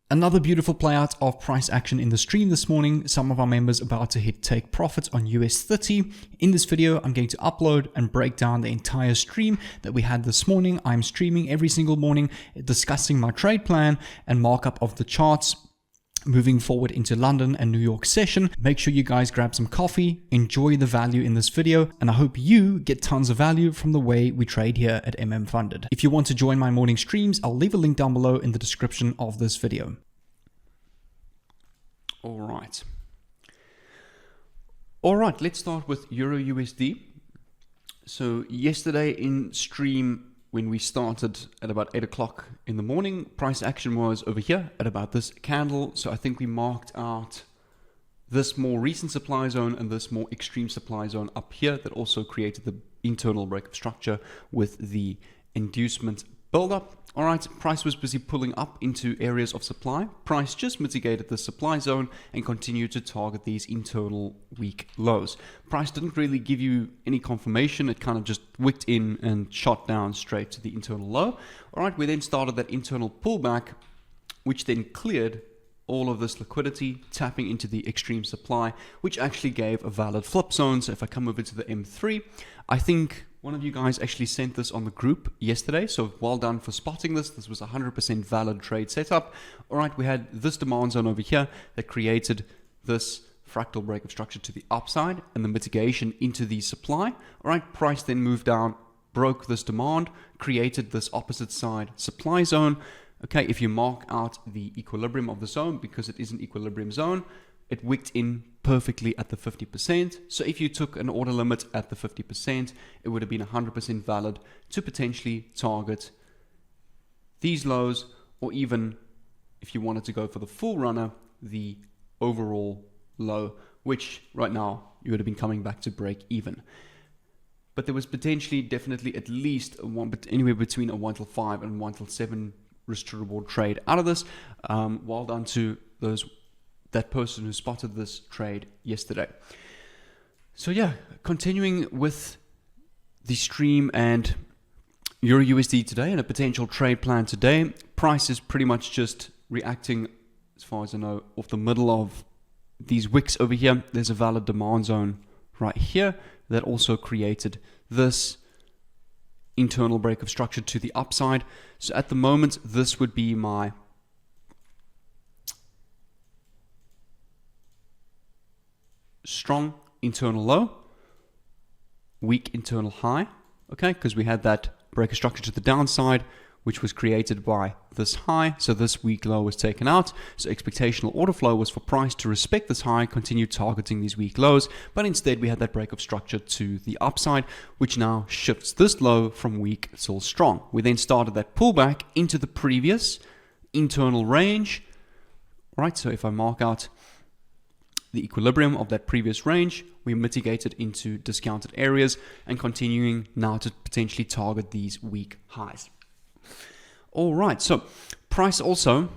Another beautiful play out of price action in the stream this morning. Some of our members about to hit take profits on US30. In this video, I'm going to upload and break down the entire stream that we had this morning. I'm streaming every single morning, discussing my trade plan and markup of the charts moving forward into London and New York session. Make sure you guys grab some coffee, enjoy the value in this video, and I hope you get tons of value from the way we trade here at Funded. If you want to join my morning streams, I'll leave a link down below in the description of this video. All right, let's start with EURUSD. So yesterday in stream, when we started at about 8 o'clock in the morning, price action was over here at about this candle. So I think we marked out this more recent supply zone and this more extreme supply zone up here that also created the internal break of structure with the inducement buildup. All right, price was busy pulling up into areas of supply. Price just mitigated the supply zone and continued to target these internal weak lows. Price didn't really give you any confirmation. It kind of just wicked in and shot down straight to the internal low. All right, we then started that internal pullback, which then cleared all of this liquidity, tapping into the extreme supply, which actually gave a valid flip zone. So if I come over to the M3, I think one of you guys actually sent this on the group yesterday, so well done for spotting this. This was a 100% valid trade setup. All right, we had this demand zone over here that created this fractal break of structure to the upside and the mitigation into the supply. All right, price then moved down, broke this demand, created this opposite side supply zone. Okay, if you mark out the equilibrium of the zone, because it is an equilibrium zone, it wicked in perfectly at the 50%. So if you took an order limit at the 50%, it would have been 100% valid to potentially target these lows, or even if you wanted to go for the full runner, the overall low, which right now you would have been coming back to break even. But there was potentially definitely at least anywhere between a 1 till 5 and 1 till 7 risk to reward trade out of this. Well done to that person who spotted this trade yesterday. So yeah, continuing with the stream and EURUSD today and a potential trade plan today. Price is pretty much just reacting, as far as I know, off the middle of these wicks over here. There's a valid demand zone right here that also created this internal break of structure to the upside. So at the moment, this would be my strong internal low, weak internal high, okay, because we had that break of structure to the downside, which was created by this high. So this weak low was taken out. So expectational order flow was for price to respect this high, continue targeting these weak lows, but instead we had that break of structure to the upside, which now shifts this low from weak till strong. We then started that pullback into the previous internal range, right? So if I mark out the equilibrium of that previous range, we mitigated into discounted areas and continuing now to potentially target these weak highs. All right, so price also,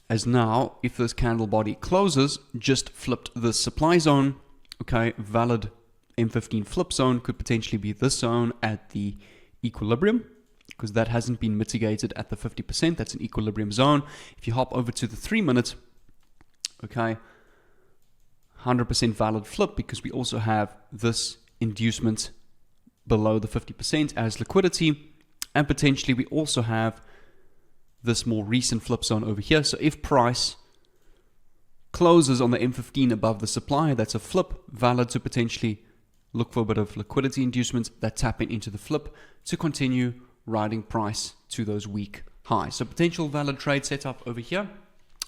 as now, if this candle body closes, just flipped the supply zone. Okay, valid M15 flip zone could potentially be this zone at the equilibrium, because that hasn't been mitigated at the 50%. That's an equilibrium zone. If you hop over to the 3 minute, okay, 100% valid flip, because we also have this inducement below the 50% as liquidity, and potentially we also have this more recent flip zone over here. So if price closes on the M15 above the supply, that's a flip, valid to potentially look for a bit of liquidity inducements that tap into the flip to continue riding price to those weak highs. So potential valid trade setup over here.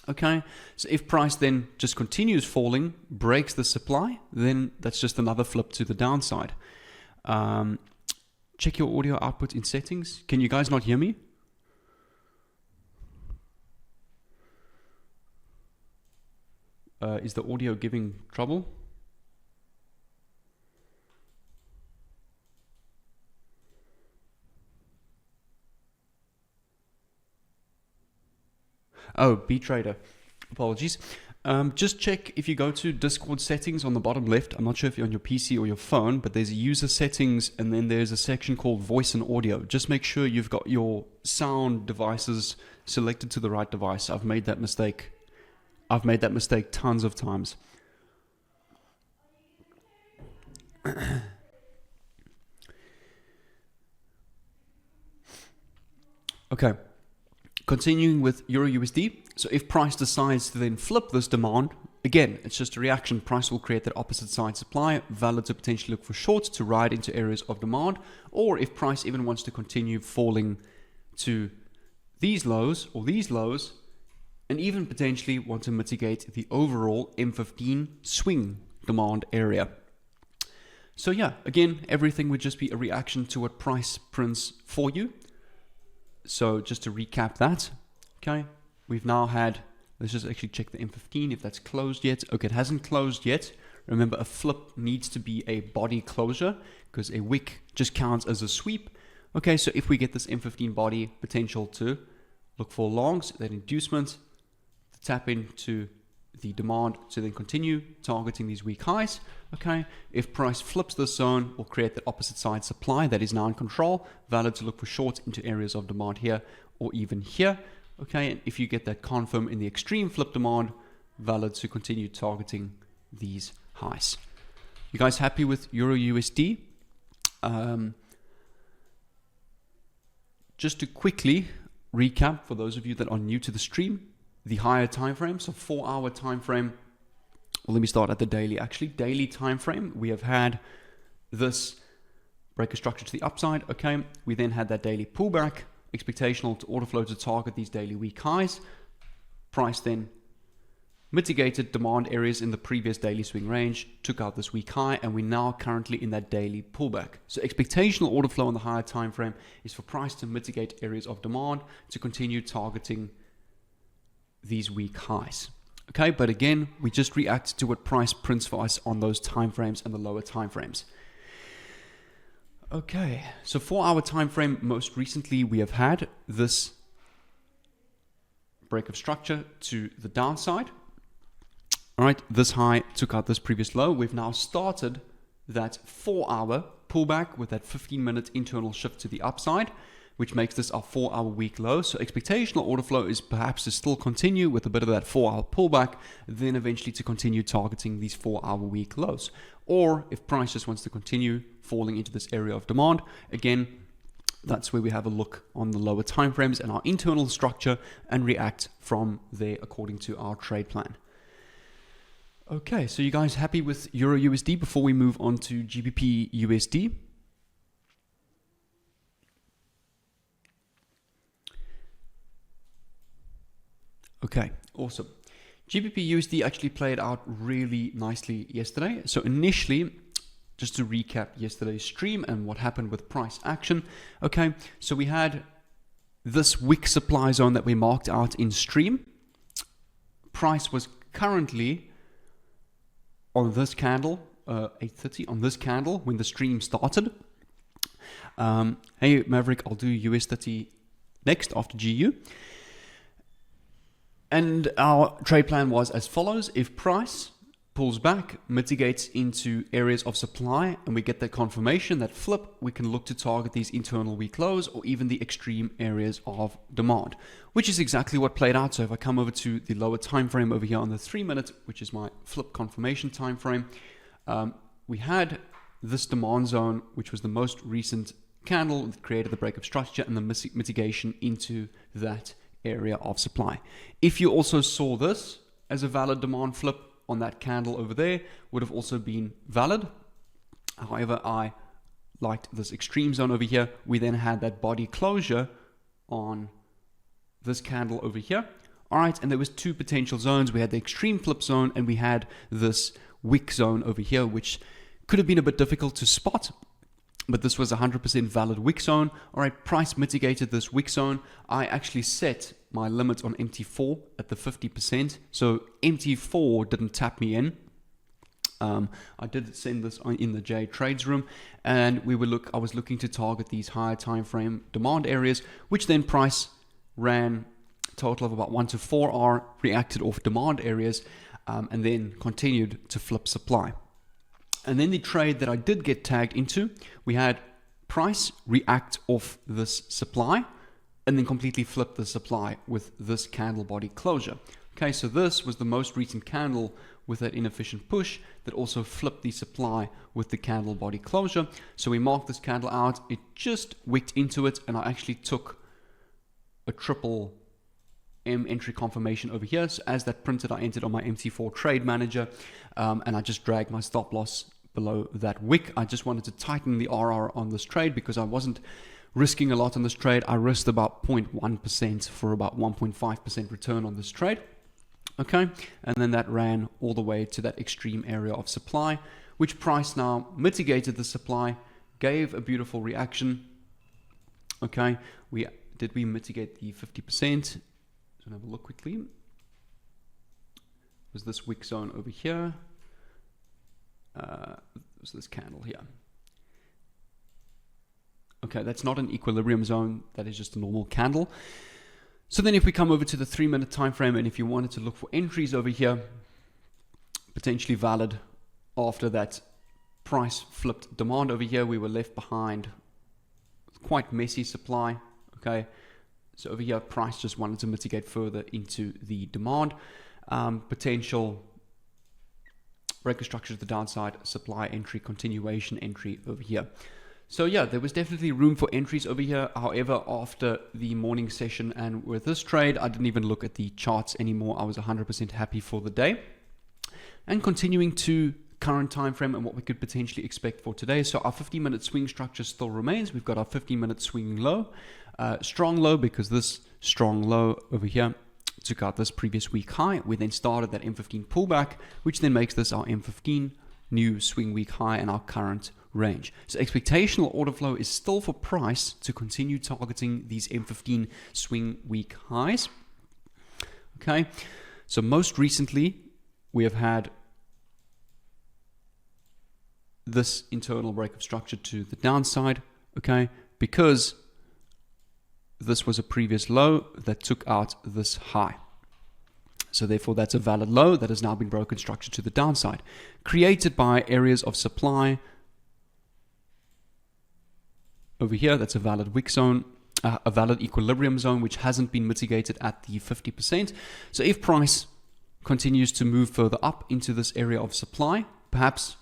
Okay, so if price then just continues falling, breaks the supply, then that's just another flip to the downside. Check your audio output in settings. Can you guys not hear me? Is the audio giving trouble? Oh, B-Trader. Apologies. Just check if you go to Discord settings on the bottom left. I'm not sure if you're on your PC or your phone, but there's a user settings and then there's a section called voice and audio. Just make sure you've got your sound devices selected to the right device. I've made that mistake. I've made that mistake tons of times. Okay, continuing with EURUSD. So if price decides to then flip this demand, again, it's just a reaction. Price will create that opposite side supply, valid to potentially look for shorts to ride into areas of demand, or if price even wants to continue falling to these lows or these lows, and even potentially want to mitigate the overall M15 swing demand area. So yeah, again, everything would just be a reaction to what price prints for you. So just to recap that, okay, we've now had, let's just actually check the M15 if that's closed yet. Okay, it hasn't closed yet. Remember, a flip needs to be a body closure because a wick just counts as a sweep. Okay, so if we get this M15 body potential to look for longs, that inducement, to tap into the demand to then continue targeting these weak highs. Okay, if price flips this zone, we'll create the opposite side supply that is now in control, valid to look for shorts into areas of demand here or even here. Okay, and if you get that confirm in the extreme flip demand, valid to continue targeting these highs. You guys happy with EURUSD? Just to quickly recap for those of you that are new to the stream, the higher time frame, so 4 hour time frame. Well, let me start at the daily. Actually, daily time frame, we have had this breaker structure to the upside. Okay, we then had that daily pullback, expectational to order flow to target these daily weak highs. Price then mitigated demand areas in the previous daily swing range, took out this weak high, and we're now currently in that daily pullback. So expectational order flow on the higher time frame is for price to mitigate areas of demand to continue targeting these weak highs. Okay, but again, we just react to what price prints for us on those time frames and the lower time frames. Okay, so 4 hour time frame, most recently we have had this break of structure to the downside. All right, this high took out this previous low. We've now started that 4 hour pullback with that 15-minute internal shift to the upside, which makes this our 4 hour week low. So expectational order flow is perhaps to still continue with a bit of that 4 hour pullback, then eventually to continue targeting these 4 hour week lows. Or if price just wants to continue falling into this area of demand, again, that's where we have a look on the lower time frames and our internal structure and react from there according to our trade plan. Okay, so you guys happy with EURUSD before we move on to GBPUSD? Okay, awesome. GBPUSD actually played out really nicely yesterday. So initially, just to recap yesterday's stream and what happened with price action. Okay, so we had this wick supply zone that we marked out in stream. Price was currently on this candle, 8:30 on this candle when the stream started. Hey Maverick, I'll do US30 next after GU. And our trade plan was as follows. If price pulls back, mitigates into areas of supply, and we get that confirmation, that flip, we can look to target these internal weak lows or even the extreme areas of demand, which is exactly what played out. So if I come over to the lower time frame over here on the 3 minute, which is my flip confirmation time frame, we had this demand zone, which was the most recent candle that created the break of structure and the mitigation into that area of supply. If you also saw this as a valid demand flip on that candle over there, would have also been valid. However, I liked this extreme zone over here. We then had that body closure on this candle over here. All right, and there was two potential zones. We had the extreme flip zone and we had this wick zone over here, which could have been a bit difficult to spot, but this was 100% valid wick zone. All right, price mitigated this wick zone. I actually set my limit on MT4 at the 50%. So MT4 didn't tap me in. I did send this in the J trades room, and I was looking to target these higher time frame demand areas, which then price ran a total of about 1 to 4 hour, reacted off demand areas, and then continued to flip supply. And then the trade that I did get tagged into, we had price react off this supply, and then completely flipped the supply with this candle body closure. Okay, so this was the most recent candle with that inefficient push that also flipped the supply with the candle body closure. So we marked this candle out, it just wicked into it, and I actually took a triple M entry confirmation over here. So as that printed, I entered on my MT4 trade manager, and I just dragged my stop loss below that wick. I just wanted to tighten the RR on this trade because I wasn't risking a lot on this trade. I risked about 0.1% for about 1.5% return on this trade. Okay, and then that ran all the way to that extreme area of supply, which price now mitigated the supply, gave a beautiful reaction. Okay, did we mitigate the 50%? So have a look quickly. Was this wick zone over here? Was this candle here? Okay, that's not an equilibrium zone. That is just a normal candle. So then if we come over to the 3-minute time frame, and if you wanted to look for entries over here, potentially valid after that price flipped demand over here, we were left behind quite messy supply. Okay, so over here price just wanted to mitigate further into the demand. Potential breaker structure to the downside, supply entry, continuation entry over here. So yeah, there was definitely room for entries over here. However, after the morning session and with this trade, I didn't even look at the charts anymore. I was 100% happy for the day. And continuing to current time frame and what we could potentially expect for today. So our 15-minute swing structure still remains. We've got our 15-minute swing low, strong low, because this strong low over here took out this previous week high. We then started that M15 pullback, which then makes this our M15 new swing week high and our current range. So expectational order flow is still for price to continue targeting these M15 swing week highs. Okay, so most recently we have had this internal break of structure to the downside, okay, because this was a previous low that took out this high. So therefore that's a valid low that has now been broken structure to the downside, created by areas of supply over here. That's a valid wick zone, a valid equilibrium zone, which hasn't been mitigated at the 50%. So if price continues to move further up into this area of supply, perhaps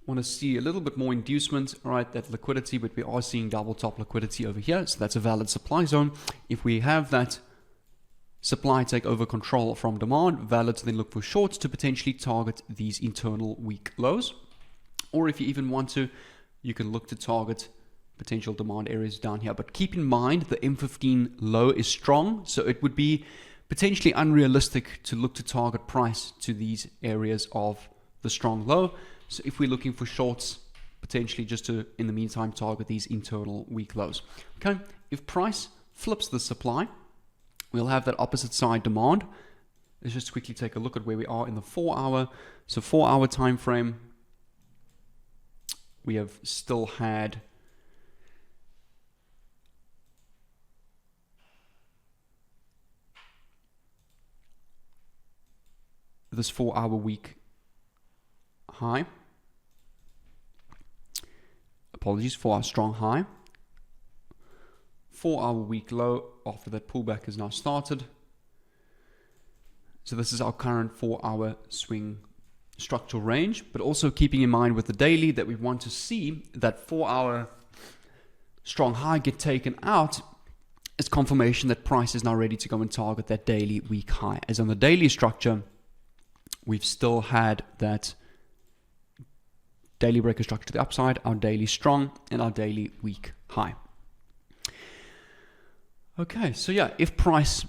want to see a little bit more inducement, all right, that liquidity, but we are seeing double top liquidity over here. So that's a valid supply zone. If we have that supply take over control from demand, valid to then look for shorts to potentially target these internal weak lows. Or if you even want to, you can look to target potential demand areas down here. But keep in mind the M15 low is strong, so it would be potentially unrealistic to look to target price to these areas of the strong low. So if we're looking for shorts, potentially just to, in the meantime, target these internal weak lows. Okay, if price flips the supply, we'll have that opposite side demand. Let's just quickly take a look at where we are in the 4-hour. So 4-hour time frame, we have still had this 4-hour week high. Apologies, 4-hour strong high. 4-hour week low after that pullback has now started. So this is our current 4-hour swing structural range, but also keeping in mind with the daily that we want to see that 4-hour strong high get taken out as confirmation that price is now ready to go and target that daily week high. As on the daily structure, we've still had that daily breaker structure to the upside, our daily strong and our daily weak high. Okay, so yeah, if price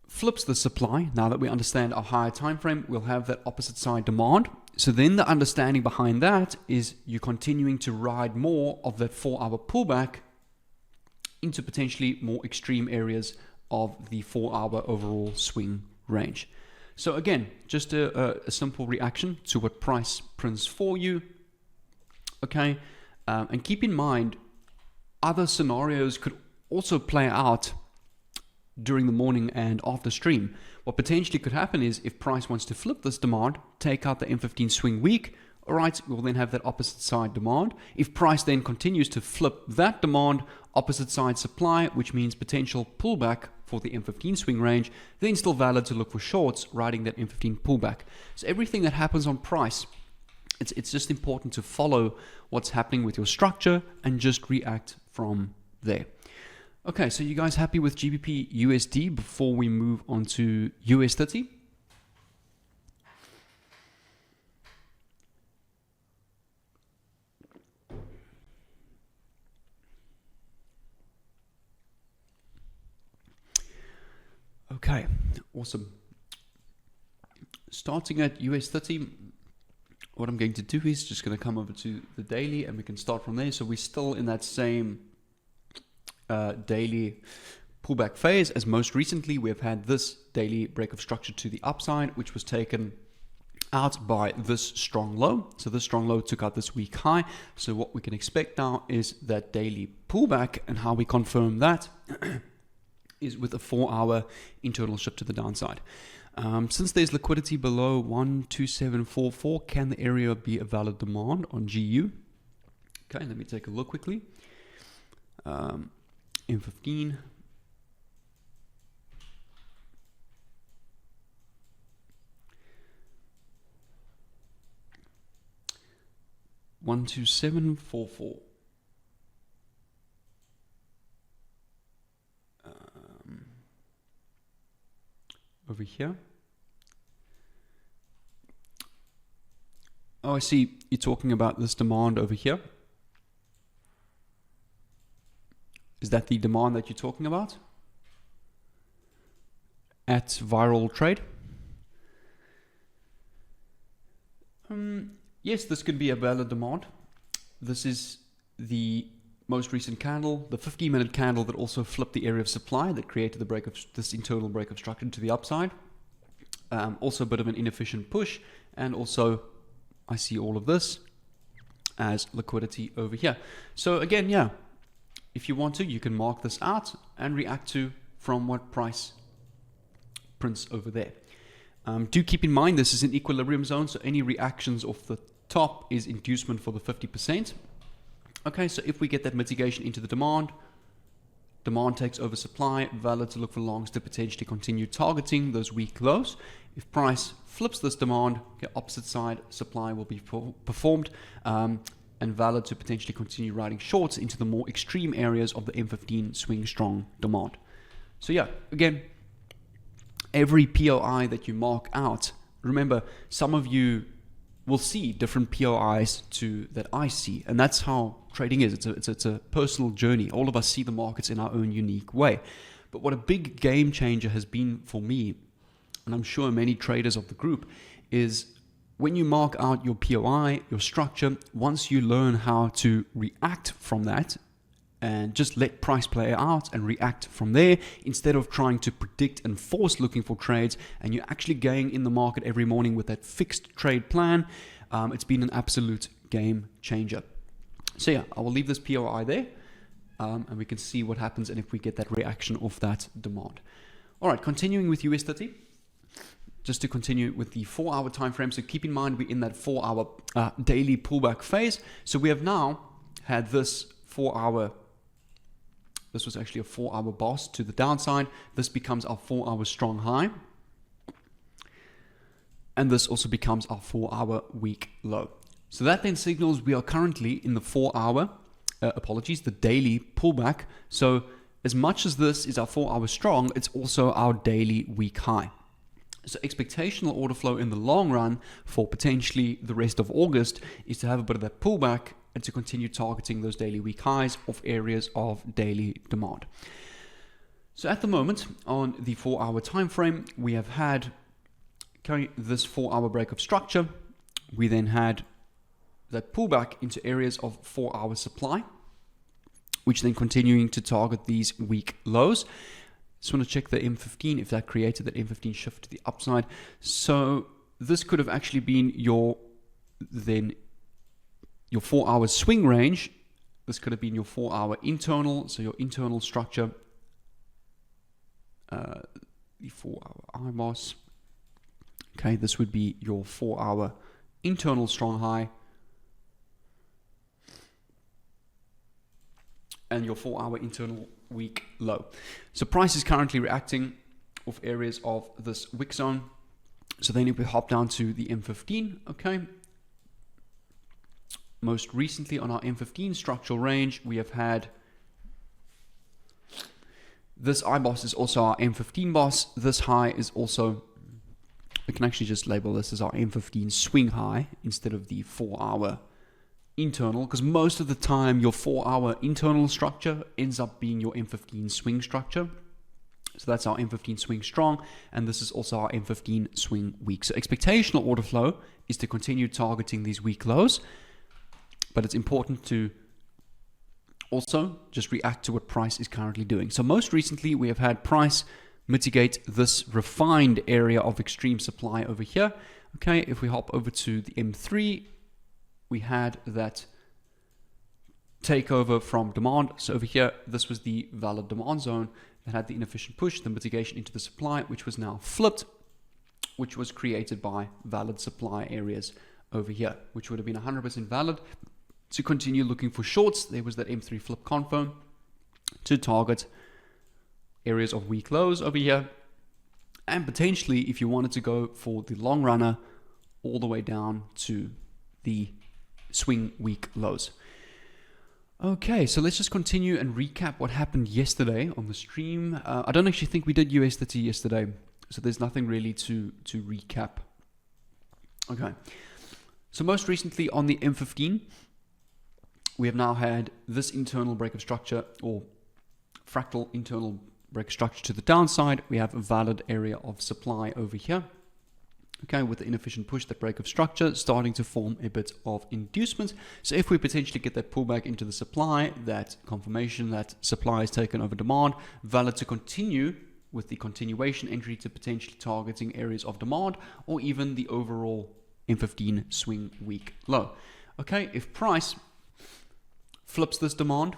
flips the supply, now that we understand our higher time frame, we'll have that opposite side demand. So then the understanding behind that is you're continuing to ride more of that 4-hour pullback into potentially more extreme areas of the 4-hour overall swing range. So again, just a simple reaction to what price prints for you. Okay, and keep in mind, other scenarios could also play out during the morning and after stream. What potentially could happen is if price wants to flip this demand, take out the M15 swing weak, all right, we'll then have that opposite side demand. If price then continues to flip that demand, opposite side supply, which means potential pullback for the M15 swing range, then still valid to look for shorts riding that M15 pullback. So everything that happens on price, it's just important to follow what's happening with your structure and just react from there. Okay, so you guys happy with GBPUSD before we move on to US30? Okay, awesome. Starting at US30, what I'm going to do is just going to come over to the daily and we can start from there. So we're still in that same daily pullback phase as most recently. We've had this daily break of structure to the upside, which was taken out by this strong low. So this strong low took out this weak high. So what we can expect now is that daily pullback, and how we confirm that is with a 4-hour internal shift to the downside. Since there's liquidity below 12744, can the area be a valid demand on GU? Okay, let me take a look quickly. M15. $12744. Over here. Oh, I see. You're talking about this demand over here. Is that the demand that you're talking about? At viral trade? Yes, this could be a valid demand. This is the most recent candle, the 15-minute candle that also flipped the area of supply that created the break of this internal break of structure to the upside. Also a bit of an inefficient push, and also I see all of this as liquidity over here. So again, yeah, if you want to, you can mark this out and react to from what price prints over there. Do keep in mind this is an equilibrium zone, so any reactions off the top is inducement for the 50%. Okay, so if we get that mitigation into the demand takes over supply, valid to look for longs to potentially continue targeting those weak lows. If price flips this demand, okay, opposite side supply will be performed, and valid to potentially continue riding shorts into the more extreme areas of the M15 swing strong demand. So yeah, again, every POI that you mark out, remember, some of you will see different POIs to that I see, and that's how trading is. It's a personal journey. All of us see the markets in our own unique way. But what a big game changer has been for me, and I'm sure many traders of the group, is when you mark out your POI, your structure, once you learn how to react from that and just let price play out and react from there, instead of trying to predict and force looking for trades, and you're actually going in the market every morning with that fixed trade plan, it's been an absolute game changer. So yeah, I will leave this POI there, and we can see what happens and if we get that reaction off that demand. All right, continuing with US30. Just to continue with the 4-hour time frame, so keep in mind we're in that 4-hour daily pullback phase. So we have now had this 4-hour, this was actually a 4-hour boss to the downside. This becomes our 4-hour strong high. And this also becomes our 4-hour weak low. So that then signals we are currently in the 4-hour, the daily pullback. So as much as this is our 4-hour strong, it's also our daily weak high. So expectational order flow in the long run for potentially the rest of August is to have a bit of that pullback and to continue targeting those daily weak highs of areas of daily demand. So at the moment on the 4-hour time frame, we have had this 4-hour break of structure. We then had that pullback into areas of 4-hour supply, which then continuing to target these weak lows. Just want to check the M15 if that created that M15 shift to the upside. So this could have actually been your 4-hour swing range. This could have been your 4-hour internal, so your internal structure, the 4-hour IMOS. Okay, this would be your 4-hour internal strong high, and your 4-hour internal week low. So price is currently reacting off areas of this wick zone. So then if we hop down to the M15, okay, most recently on our M15 structural range, we have had this IBOS is also our M15 boss. This high is also, we can actually just label this as our M15 swing high instead of the 4-hour internal, because most of the time your 4-hour internal structure ends up being your M15 swing structure. So that's our M15 swing strong, and this is also our M15 swing weak. So expectational order flow is to continue targeting these weak lows, but it's important to also just react to what price is currently doing. So most recently we have had price mitigate this refined area of extreme supply over here. Okay, if we hop over to the M3, we had that takeover from demand. So over here, this was the valid demand zone that had the inefficient push, the mitigation into the supply, which was now flipped, which was created by valid supply areas over here, which would have been 100% valid to continue looking for shorts. There was that M3 flip confirm to target areas of weak lows over here. And potentially, if you wanted to go for the long runner, all the way down to the swing weak lows. Okay, so let's just continue and recap what happened yesterday on the stream. I don't actually think we did US30 yesterday, so there's nothing really to recap. Okay, so most recently on the M15, we have now had this internal break of structure, or fractal internal break of structure to the downside. We have a valid area of supply over here. Okay, with the inefficient push, that break of structure starting to form a bit of inducement. So if we potentially get that pullback into the supply, that confirmation that supply is taken over demand, valid to continue with the continuation entry to potentially targeting areas of demand, or even the overall M15 swing weak low. Okay, if price flips this demand,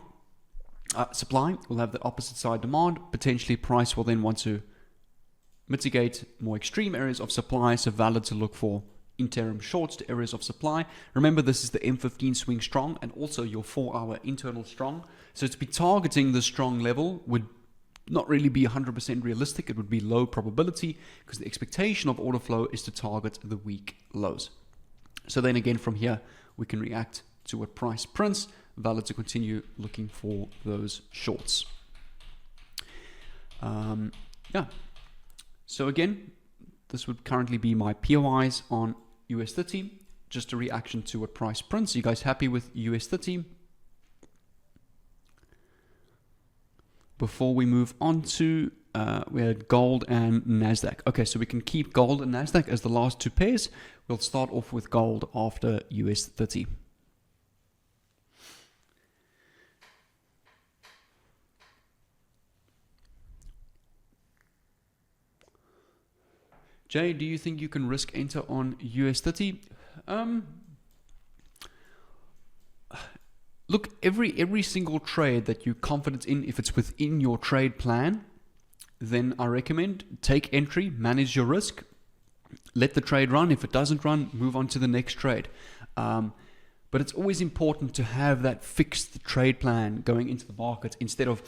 supply will have the opposite side demand. Potentially price will then want to mitigate more extreme areas of supply, so valid to look for interim shorts to areas of supply. Remember, this is the M15 swing strong and also your 4-hour internal strong. So to be targeting the strong level would not really be 100% realistic. It would be low probability because the expectation of order flow is to target the weak lows. So then again from here, we can react to what price prints, valid to continue looking for those shorts. Yeah. So again, this would currently be my POIs on US30, just a reaction to what price prints. You guys happy with US30? Before we move on to, we had gold and NASDAQ. Okay, so we can keep gold and NASDAQ as the last two pairs. We'll start off with gold after US30. Jay, do you think you can risk enter on US30? Look, every single trade that you're confident in, if it's within your trade plan, then I recommend take entry, manage your risk, let the trade run. If it doesn't run, move on to the next trade. But it's always important to have that fixed trade plan going into the market instead of,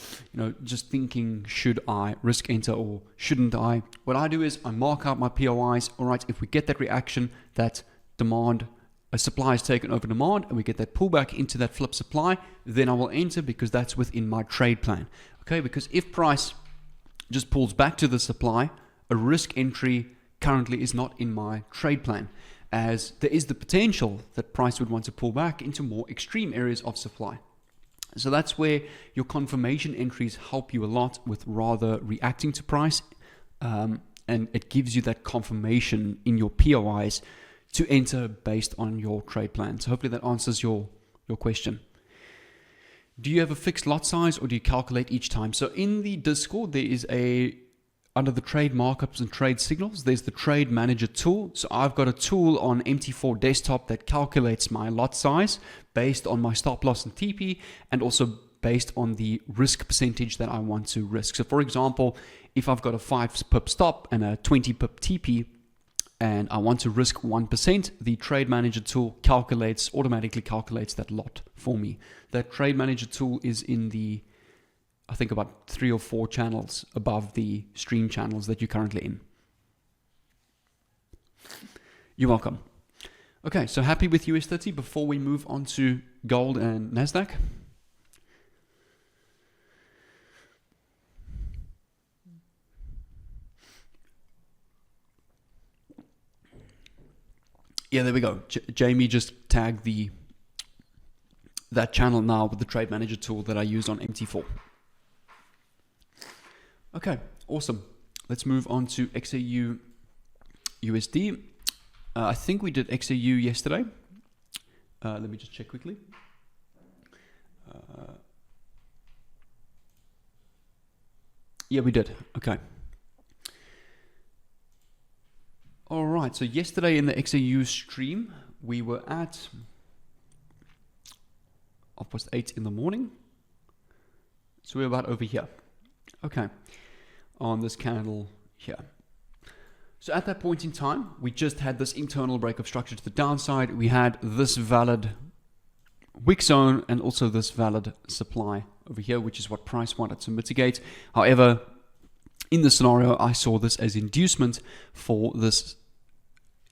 just thinking, should I risk enter or shouldn't I? What I do is I mark out my POIs. All right, if we get that reaction, that demand, a supply is taken over demand, and we get that pullback into that flip supply, then I will enter because that's within my trade plan. Okay, because if price just pulls back to the supply, a risk entry currently is not in my trade plan, as there is the potential that price would want to pull back into more extreme areas of supply. So that's where your confirmation entries help you a lot with rather reacting to price, and it gives you that confirmation in your POIs to enter based on your trade plan. So hopefully that answers your question. Do you have a fixed lot size or do you calculate each time? So in the Discord, there is under the trade markups and trade signals, there's the trade manager tool. So I've got a tool on MT4 desktop that calculates my lot size based on my stop loss and TP, and also based on the risk percentage that I want to risk. So for example, if I've got a 5 pip stop and a 20 pip TP, and I want to risk 1%, the Trade Manager tool automatically calculates that lot for me. That Trade Manager tool is in the, I think, about 3 or 4 channels above the stream channels that you're currently in. You're welcome. Okay, so happy with US30 before we move on to gold and NASDAQ. Yeah, there we go. Jamie just tagged that channel now with the Trade Manager tool that I use on MT4. Okay, awesome. Let's move on to XAUUSD. I think we did XAU yesterday. Let me just check quickly. Yeah, we did. Okay. All right, so yesterday in the XAU stream, we were at 8:30 in the morning. So we're about over here. Okay, on this candle here. So at that point in time, we just had this internal break of structure to the downside. We had this valid wick zone and also this valid supply over here, which is what price wanted to mitigate. However, in the scenario, I saw this as inducement for this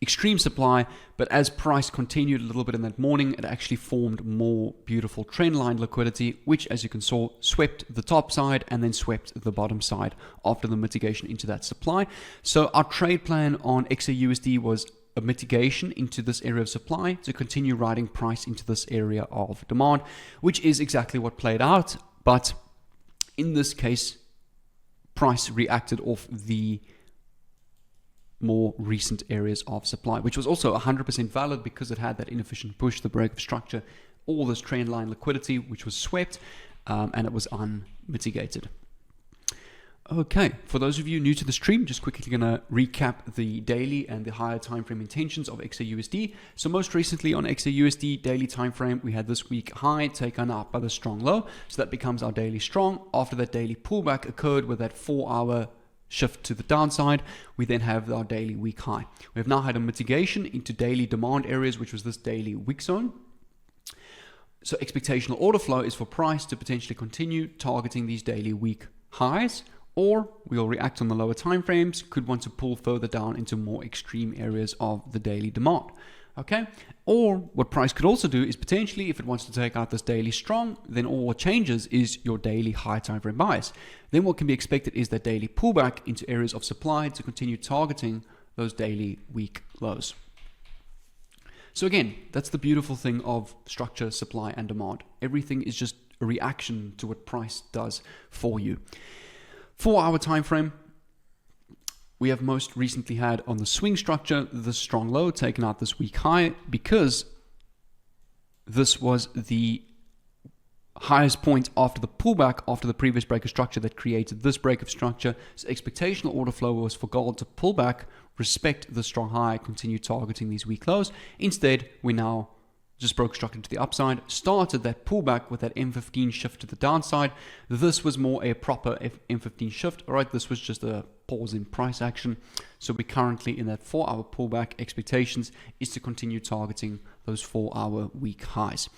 extreme supply, but as price continued a little bit in that morning, it actually formed more beautiful trend line liquidity, which, as you can see, swept the top side and then swept the bottom side after the mitigation into that supply. So our trade plan on XAUUSD was a mitigation into this area of supply to continue riding price into this area of demand, which is exactly what played out. But in this case, price reacted off the more recent areas of supply, which was also 100% valid because it had that inefficient push, the break of structure, all this trend line liquidity, which was swept, and it was unmitigated. Okay, for those of you new to the stream, just quickly going to recap the daily and the higher time frame intentions of XAUUSD. So most recently on XAUUSD daily time frame, we had this week high taken up by the strong low, so that becomes our daily strong. After that daily pullback occurred with that 4-hour shift to the downside, we then have our daily week high. We have now had a mitigation into daily demand areas, which was this daily wick zone. So expectational order flow is for price to potentially continue targeting these daily week highs, or we'll react on the lower time frames, could want to pull further down into more extreme areas of the daily demand. Okay, or what price could also do is potentially, if it wants to take out this daily strong, then all what changes is your daily high time frame bias. Then what can be expected is that daily pullback into areas of supply to continue targeting those daily weak lows. So again, that's the beautiful thing of structure, supply, and demand. Everything is just a reaction to what price does for you. 4-hour time frame. We have most recently had on the swing structure, the strong low taken out this week high, because this was the highest point after the pullback, after the previous break of structure that created this break of structure. So expectational order flow was for gold to pull back, respect the strong high, continue targeting these weak lows. Instead, we now just broke structure to the upside, started that pullback with that M15 shift to the downside. This was more a proper M15 shift. All right, this was just a pause in price action. So we're currently in that 4-hour pullback. Expectations is to continue targeting those 4-hour week highs.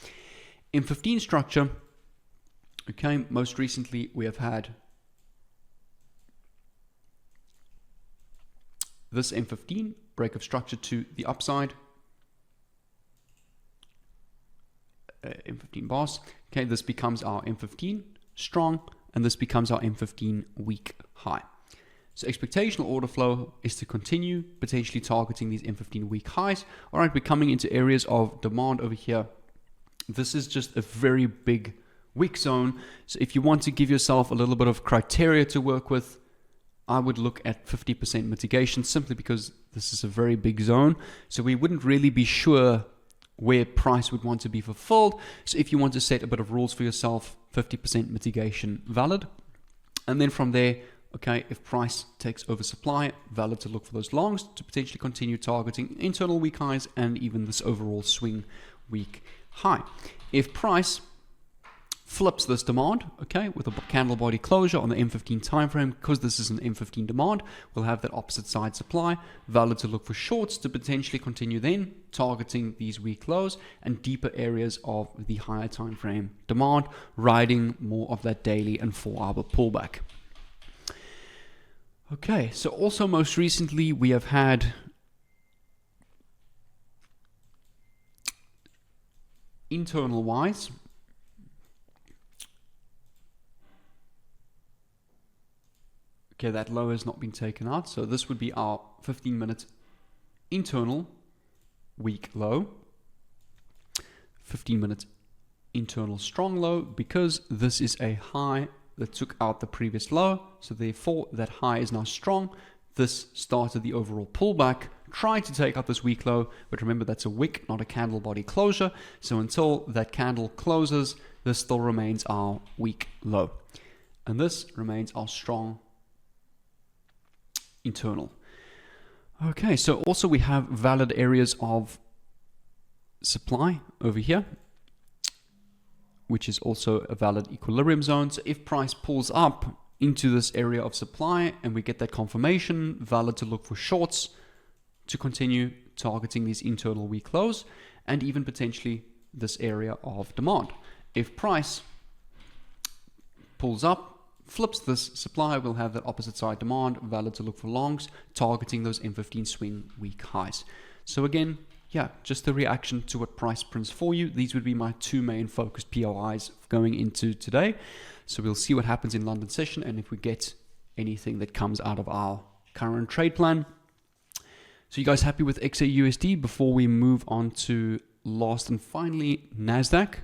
M15 structure, okay, most recently we have had this M15 break of structure to the upside. M15 bars. Okay, this becomes our M15 strong, and this becomes our M15 weak high. So expectational order flow is to continue potentially targeting these M15 weak highs. All right, we're coming into areas of demand over here. This is just a very big wick zone. So if you want to give yourself a little bit of criteria to work with, I would look at 50% mitigation, simply because this is a very big zone. So we wouldn't really be sure where price would want to be fulfilled. So if you want to set a bit of rules for yourself, 50% mitigation valid. And then from there, okay, if price takes over supply, valid to look for those longs to potentially continue targeting internal weak highs and even this overall swing week high. If price flips this demand, okay, with a candle body closure on the M15 time frame. Because this is an M15 demand, we'll have that opposite side supply, valid to look for shorts to potentially continue then targeting these weak lows and deeper areas of the higher time frame demand, riding more of that daily and 4-hour pullback. Okay, so also most recently we have had internal wise, okay, that low has not been taken out, so this would be our 15-minute internal weak low, 15-minute internal strong low, because this is a high that took out the previous low, so therefore that high is now strong. This started the overall pullback, trying to take out this weak low, but remember that's a wick, not a candle body closure, so until that candle closes, this still remains our weak low, and this remains our strong internal. Okay, so also we have valid areas of supply over here, which is also a valid equilibrium zone. So if price pulls up into this area of supply and we get that confirmation, valid to look for shorts to continue targeting these internal weak lows and even potentially this area of demand. If price pulls up, flips this supply, we'll have that opposite side demand, valid to look for longs, targeting those M15 swing weak highs. So again, yeah, just the reaction to what price prints for you. These would be my two main focused POIs going into today. So we'll see what happens in London session and if we get anything that comes out of our current trade plan. So you guys happy with XAUUSD before we move on to last and finally NASDAQ?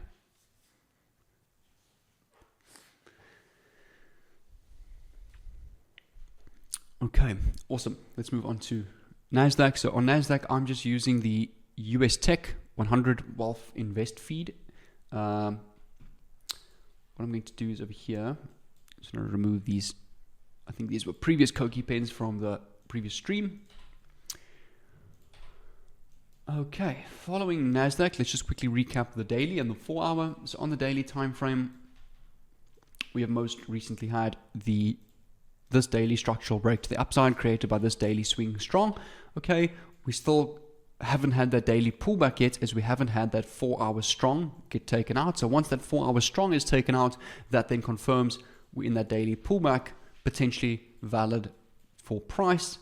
Okay, awesome. Let's move on to NASDAQ. So on NASDAQ, I'm just using the US Tech 100 Wealth Invest feed. What I'm going to do is over here, I'm just going to remove these. I think these were previous Koki pens from the previous stream. Okay, following NASDAQ, let's just quickly recap the daily and the 4-hour. So on the daily time frame, we have most recently had this daily structural break to the upside created by this daily swing strong. Okay, we still haven't had that daily pullback yet, as we haven't had that 4-hour strong get taken out. So once that 4-hour strong is taken out, that then confirms we're in that daily pullback, potentially valid for price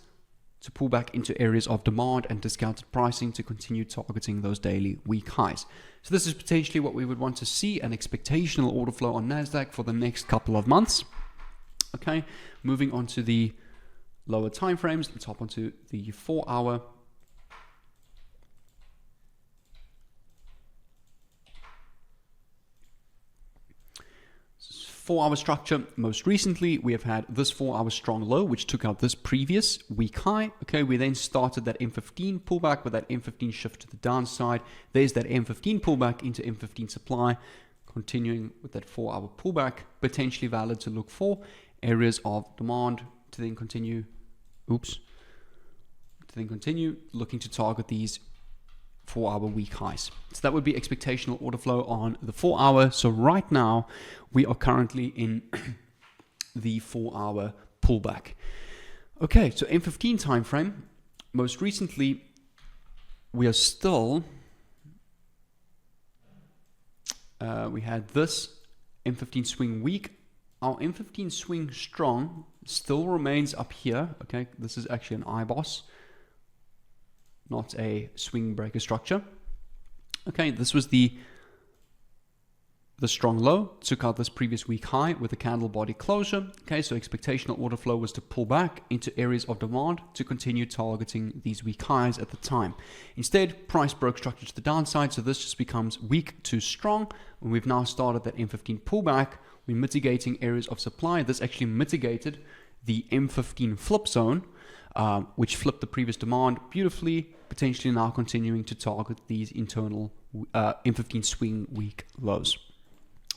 to pull back into areas of demand and discounted pricing to continue targeting those daily weak highs. So this is potentially what we would want to see, an expectational order flow on NASDAQ for the next couple of months. Okay, moving on to the lower time frames, let's hop onto the 4-hour. Four-hour structure. Most recently, we have had this 4-hour strong low, which took out this previous weak high. Okay, we then started that M15 pullback with that M15 shift to the downside. There's that M15 pullback into M15 supply, continuing with that 4-hour pullback, potentially valid to look for areas of demand to then continue, looking to target these 4-hour weak highs. So that would be expectational order flow on the 4-hour. So right now we are currently in the 4-hour pullback. Okay, so M15 time frame. Most recently, we are still we had this M15 swing weak. Our M15 swing strong still remains up here. Okay, this is actually an IBOS, not a swing breaker structure. Okay, this was the strong low, took out this previous weak high with a candle body closure. Okay, so expectational order flow was to pull back into areas of demand to continue targeting these weak highs at the time. Instead, price broke structure to the downside, so this just becomes weak to strong. When we've now started that M15 pullback, we're mitigating areas of supply. This actually mitigated the M15 flip zone, which flipped the previous demand beautifully, potentially now continuing to target these internal M15 swing weak lows.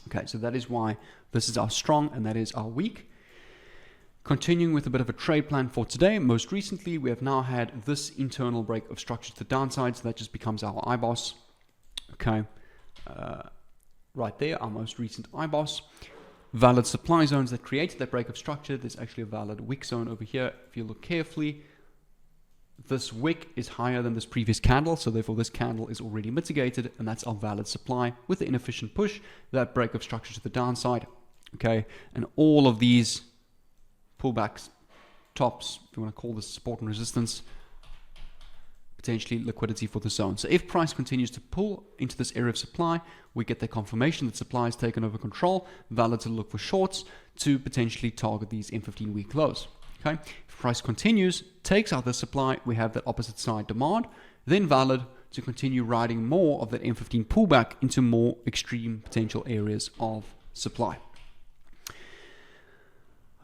Okay, so that is why this is our strong and that is our weak. Continuing with a bit of a trade plan for today. Most recently, we have now had this internal break of structure to the downside, so that just becomes our IBOS. Okay, right there, our most recent IBOS. Valid supply zones that created that break of structure. There's actually a valid wick zone over here. If you look carefully, this wick is higher than this previous candle, so therefore this candle is already mitigated, and that's our valid supply with the inefficient push, that break of structure to the downside. Okay, and all of these pullbacks, tops, if you want to call this support and resistance, potentially liquidity for the zone. So if price continues to pull into this area of supply, we get the confirmation that supply is taken over control, valid to look for shorts to potentially target these M15 week lows. Okay, if price continues, takes out the supply, we have that opposite side demand, then valid to continue riding more of that M15 pullback into more extreme potential areas of supply.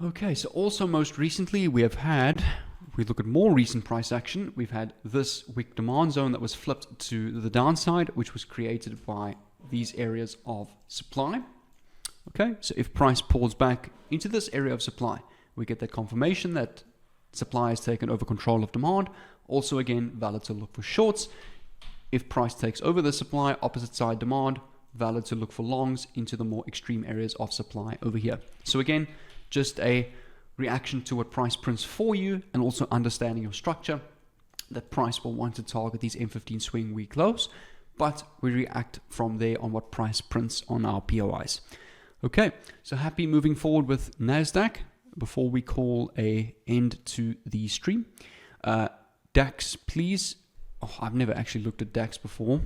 Okay, so also most recently we have had, if we look at more recent price action, we've had this wick demand zone that was flipped to the downside, which was created by these areas of supply. Okay, so if price pulls back into this area of supply, we get that confirmation that supply has taken over control of demand. Also again, valid to look for shorts. If price takes over the supply, opposite side demand, valid to look for longs into the more extreme areas of supply over here. So again, just a reaction to what price prints for you, and also understanding your structure, that price will want to target these M15 swing week lows, but we react from there on what price prints on our POIs. Okay, so happy moving forward with NASDAQ before we call a end to the stream. DAX, please. Oh, I've never actually looked at DAX before.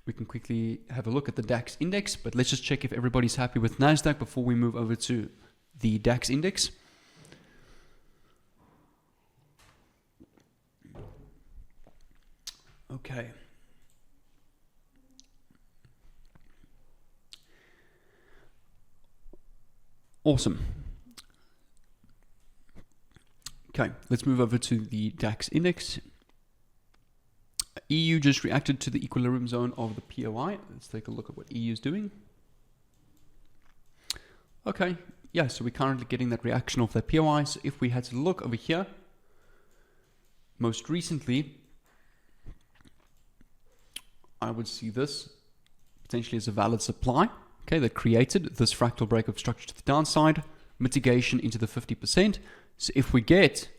We can quickly have a look at the DAX index, but let's just check if everybody's happy with NASDAQ before we move over to the DAX index. Okay. Awesome. Okay, let's move over to the DAX index. EU just reacted to the equilibrium zone of the POI. Let's take a look at what EU is doing. Okay, yeah, so we're currently getting that reaction of that POI. So if we had to look over here, most recently, I would see this potentially as a valid supply, okay, that created this fractal break of structure to the downside, mitigation into the 50%. So if we get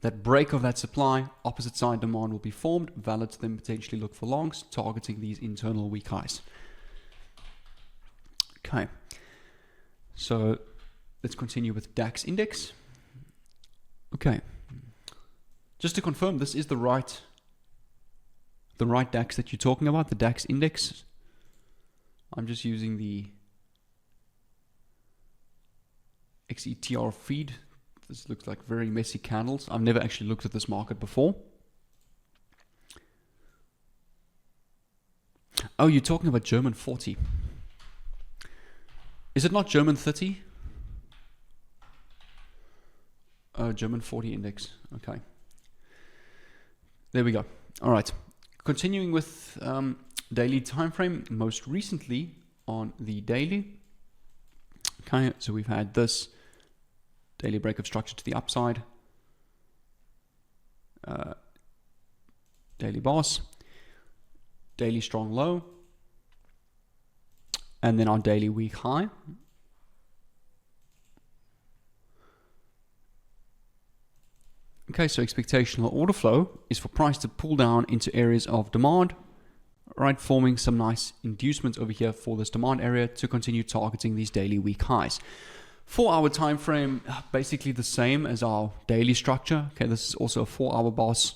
that break of that supply, opposite side demand will be formed, valid to then potentially look for longs, targeting these internal weak highs. Okay, so let's continue with DAX index. Okay, just to confirm, this is the right DAX that you're talking about, the DAX index. I'm just using the XETR feed. This looks like very messy candles. I've never actually looked at this market before. Oh, you're talking about German 40. Is it not German 30? Oh, German 40 index. Okay. There we go. All right. Continuing with daily time frame. Most recently on the daily. Okay, so we've had this daily break of structure to the upside, daily boss, daily strong low, and then our daily week high. Okay, so expectational order flow is for price to pull down into areas of demand, right, forming some nice inducements over here for this demand area to continue targeting these daily week highs. 4 hour time frame, basically the same as our daily structure. Okay, this is also a 4 hour boss,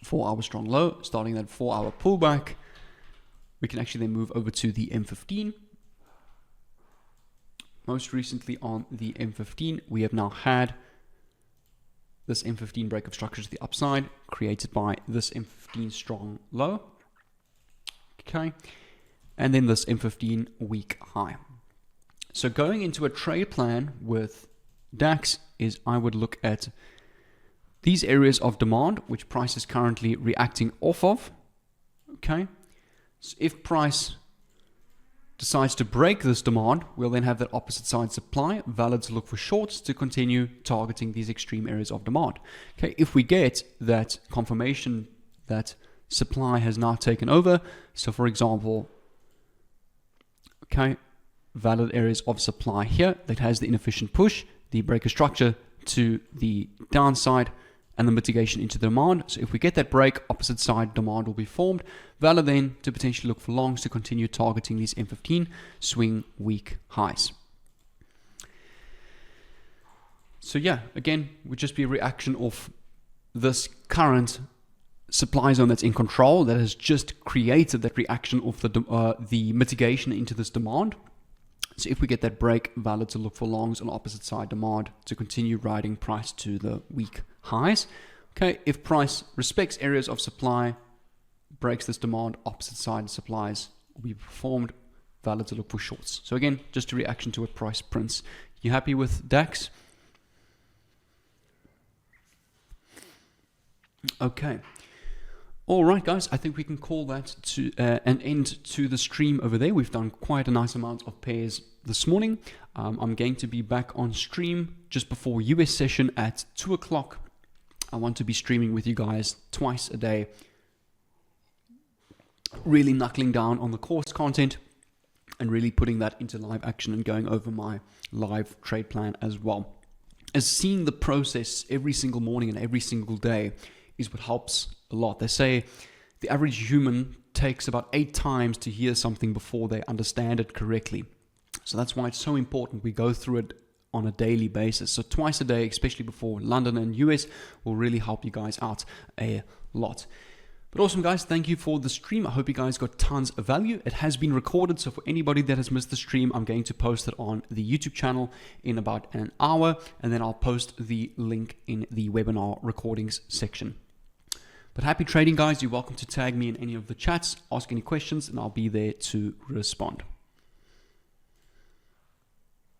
4 hour strong low, starting that 4 hour pullback. We can actually then move over to the M15. Most recently on the M15, we have now had this M15 break of structure to the upside, created by this M15 strong low. Okay, and then this M15 week high. So going into a trade plan with DAX is I would look at these areas of demand, which price is currently reacting off of. Okay, so if price decides to break this demand, we'll then have that opposite side supply, valid to look for shorts to continue targeting these extreme areas of demand. Okay, if we get that confirmation that supply has now taken over. So for example, okay, valid areas of supply here that has the inefficient push, the breaker structure to the downside, and the mitigation into the demand. So if we get that break, opposite side demand will be formed. Valid then to potentially look for longs to continue targeting these M15 swing week highs. So yeah, again, would just be a reaction of this current supply zone that's in control that has just created that reaction of the mitigation into this demand. So if we get that break, valid to look for longs on opposite side demand to continue riding price to the week highs. Okay, if price respects areas of supply, breaks this demand, opposite side supplies will be performed, valid to look for shorts. So again, just a reaction to a price prints. You happy with DAX? Okay. All right, guys, I think we can call that to an end to the stream over there. We've done quite a nice amount of pairs this morning. I'm going to be back on stream just before US session at 2 o'clock. I want to be streaming with you guys twice a day, really knuckling down on the course content and really putting that into live action and going over my live trade plan as well. As seeing the process every single morning and every single day is what helps a lot. They say the average human takes about 8 times to hear something before they understand it correctly. So that's why it's so important we go through it on a daily basis. So twice a day, especially before London and US, will really help you guys out a lot. But awesome, guys, thank you for the stream. I hope you guys got tons of value. It has been recorded, so for anybody that has missed the stream, I'm going to post it on the YouTube channel in about an hour, and then I'll post the link in the webinar recordings section. But happy trading, guys. You're welcome to tag me in any of the chats, ask any questions, and I'll be there to respond.